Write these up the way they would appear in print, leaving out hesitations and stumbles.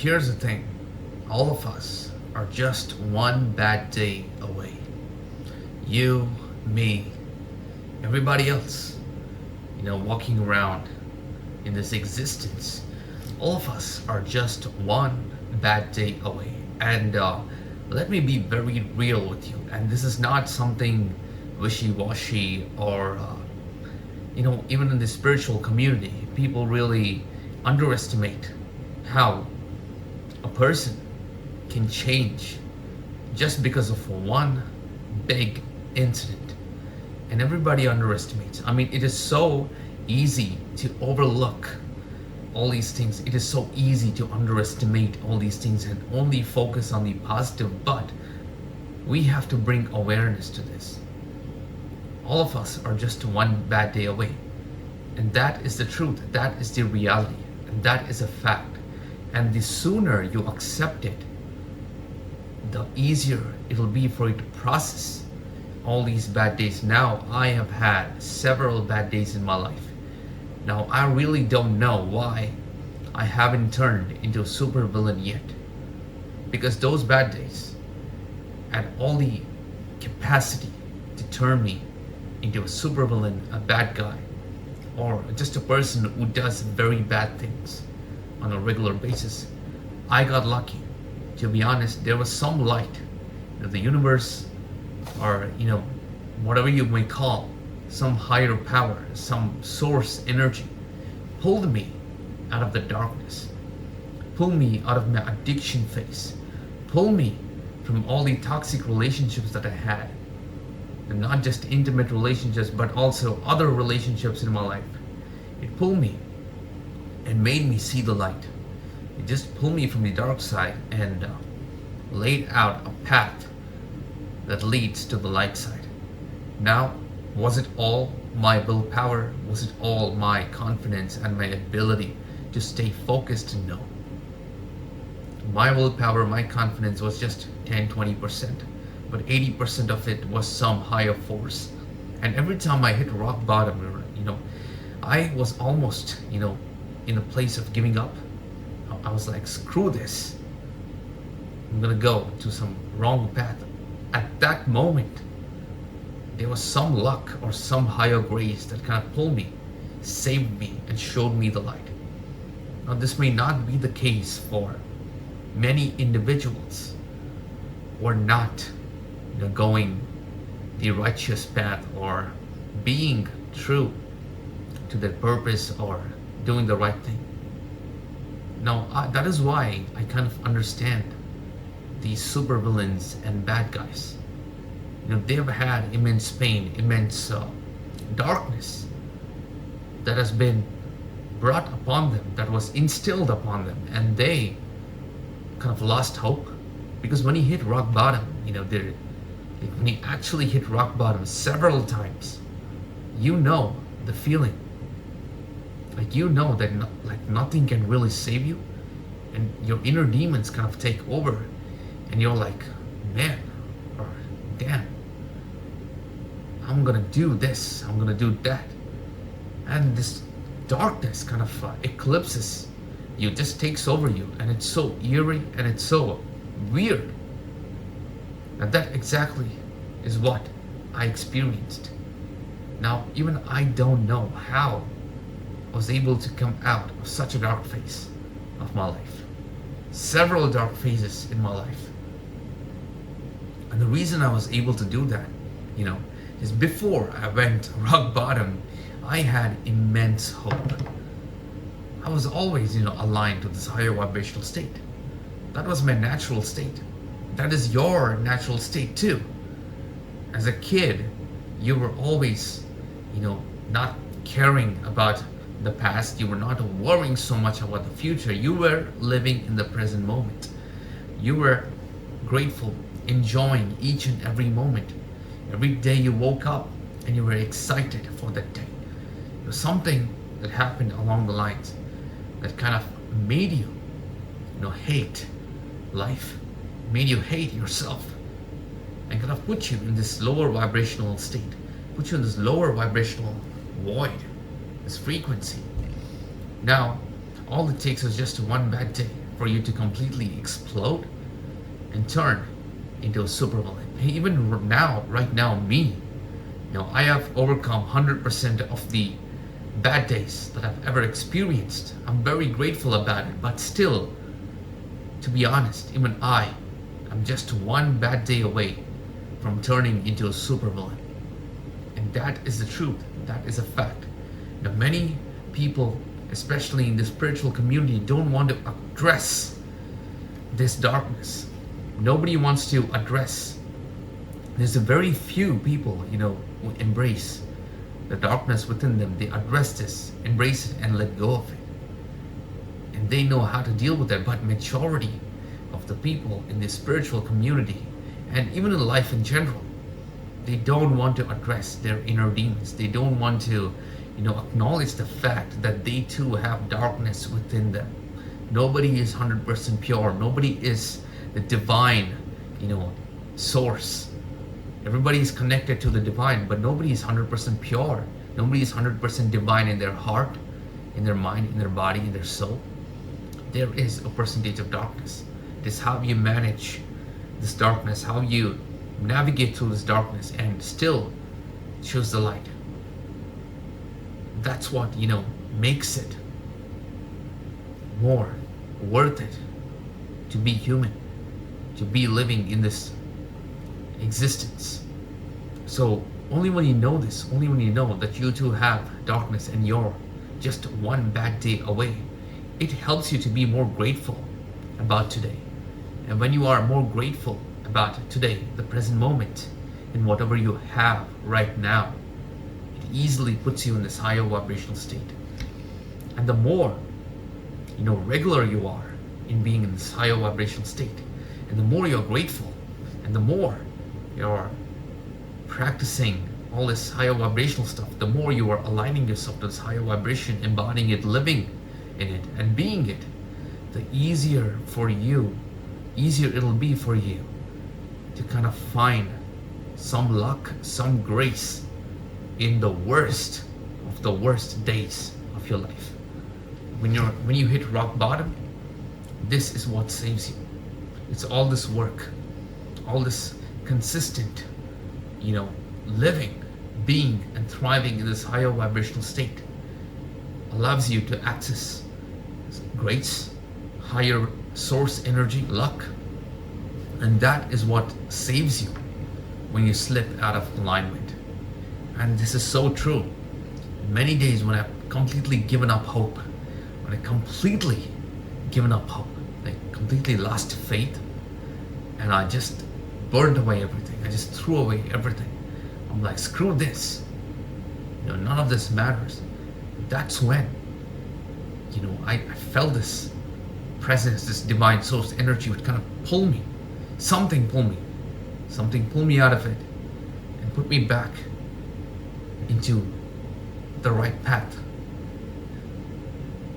here's the thing, all of us are just one bad day away. You, me, everybody else, walking around in this existence, all of us are just one bad day away. And let me be very real with you. And this is not something wishy-washy or, even in the spiritual community, people really underestimate how a person can change just because of one big incident. And everybody underestimates. I mean, it is so easy to overlook all these things. It is so easy to underestimate all these things and only focus on the positive. But we have to bring awareness to this. All of us are just one bad day away. And that is the truth. That is the reality. And that is a fact. And the sooner you accept it, the easier it'll be for you to process all these bad days. Now, I have had several bad days in my life. Now, I really don't know why I haven't turned into a supervillain yet. Because those bad days had all the capacity to turn me into a supervillain, a bad guy, or just a person who does very bad things on a regular basis. I got lucky. To be honest, there was some light. The universe, or whatever you may call, some higher power, some source energy, pulled me out of the darkness, pulled me out of my addiction phase, pulled me from all the toxic relationships that I had, and not just intimate relationships, but also other relationships in my life. It pulled me and made me see the light. It just pulled me from the dark side and laid out a path that leads to the light side. Now, was it all my willpower? Was it all my confidence and my ability to stay focused? No. My willpower, my confidence was just 10-20%, but 80% of it was some higher force. And every time I hit rock bottom, I was almost, in a place of giving up. I was like, screw this. I'm gonna go to some wrong path. At that moment, there was some luck or some higher grace that kind of pulled me, saved me, and showed me the light. Now, this may not be the case for many individuals who are not going the righteous path or being true to their purpose or doing the right thing. Now, that is why I kind of understand these supervillains and bad guys. They've had immense pain, immense darkness that has been brought upon them, that was instilled upon them, and they kind of lost hope. Because when you hit rock bottom, when you actually hit rock bottom several times, the feeling. That nothing can really save you, and your inner demons kind of take over, and you're like, man, or damn, I'm gonna do this, I'm gonna do that, and this darkness kind of eclipses you, just takes over you, and it's so eerie and it's so weird. And that exactly is what I experienced. Now, even I don't know how I was able to come out of such a dark phase of my life. Several dark phases in my life. And the reason I was able to do that, is before I went rock bottom, I had immense hope. I was always, aligned to this higher vibrational state. That was my natural state. That is your natural state too. As a kid, you were always, not caring about the past. You were not worrying so much about the future. You were living in the present moment. You were grateful, enjoying each and every moment. Every day you woke up and you were excited for that day. It was something that happened along the lines that kind of made you, hate life, made you hate yourself, and kind of put you in this lower vibrational state, put you in this lower vibrational void, this frequency. Now, all it takes is just one bad day for you to completely explode and turn into a supervillain. Even now, right now, me, I have overcome 100% of the bad days that I've ever experienced. I'm very grateful about it, but still, to be honest, even I'm just one bad day away from turning into a supervillain. And that is the truth. That is a fact. Many people, especially in the spiritual community, don't want to address this darkness. Nobody wants to address. There's a very few people, who embrace the darkness within them. They address this, embrace it, and let go of it. And they know how to deal with it. But majority of the people in the spiritual community, and even in life in general, they don't want to address their inner demons. They don't want to, acknowledge the fact that they too have darkness within them. Nobody is 100% pure. Nobody is the divine, source. Everybody is connected to the divine, but nobody is 100% pure. Nobody is 100% divine in their heart, in their mind, in their body, in their soul. There is a percentage of darkness. It is how you manage this darkness, how you navigate through this darkness and still choose the light. That's what, makes it more worth it to be human, to be living in this existence. So only when you know this, only when you know that you too have darkness and you're just one bad day away, it helps you to be more grateful about today. And when you are more grateful about today, the present moment, in whatever you have right now, it easily puts you in this higher vibrational state. And the more regular you are in being in this higher vibrational state, and the more you're grateful, and the more you're practicing all this higher vibrational stuff, the more you are aligning yourself to this higher vibration, embodying it, living in it, and being it, the easier it'll be for you to kind of find some luck, some grace in the worst of the worst days of your life. When you hit rock bottom, this is what saves you. It's all this work, all this consistent, living, being, and thriving in this higher vibrational state allows you to access grace, higher source energy, luck, and that is what saves you when you slip out of alignment. And this is so true. Many days when I've completely given up hope, like completely lost faith, and I just burned away everything. I just threw away everything. I'm like, screw this. None of this matters. That's when, I felt this presence, this divine source energy would kind of pull me. Something pull me out of it and put me back into the right path.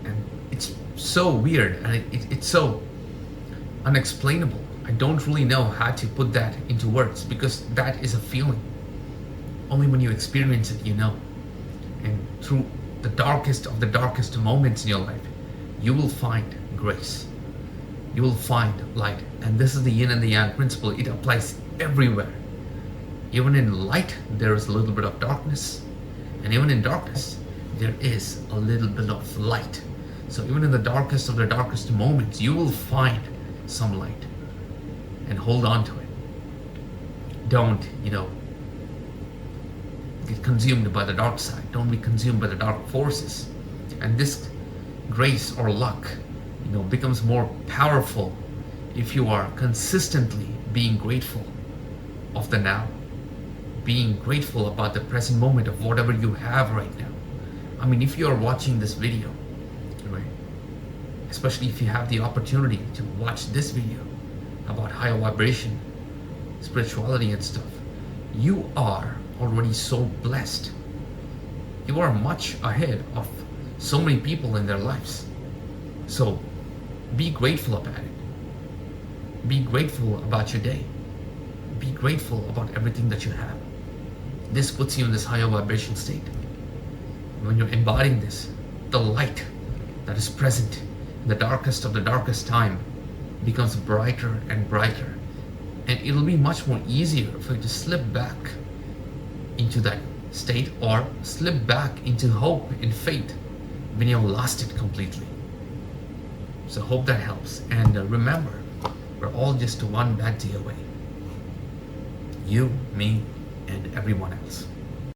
And it's so weird, and it's so unexplainable. I don't really know how to put that into words, because that is a feeling. Only when you experience it, And through the darkest of the darkest moments in your life, you will find grace. You will find light. And this is the yin and the yang principle. It applies everywhere. Even in light, there is a little bit of darkness. And even in darkness, there is a little bit of light. So even in the darkest of the darkest moments, you will find some light. And hold on to it. Don't, get consumed by the dark side. Don't be consumed by the dark forces. And this grace or luck, becomes more powerful if you are consistently being grateful of the now, being grateful about the present moment of whatever you have right now. I mean, if you are watching this video, right, especially if you have the opportunity to watch this video about higher vibration, spirituality and stuff, you are already so blessed. You are much ahead of so many people in their lives. So be grateful about it. Be grateful about your day. Be grateful about everything that you have. This puts you in this higher vibration state. When you're embodying this, the light that is present the darkest of the darkest time becomes brighter and brighter. And it'll be much more easier for you to slip back into that state or slip back into hope and faith when you've lost it completely. So hope that helps. And remember, we're all just one bad day away. You, me, and everyone else.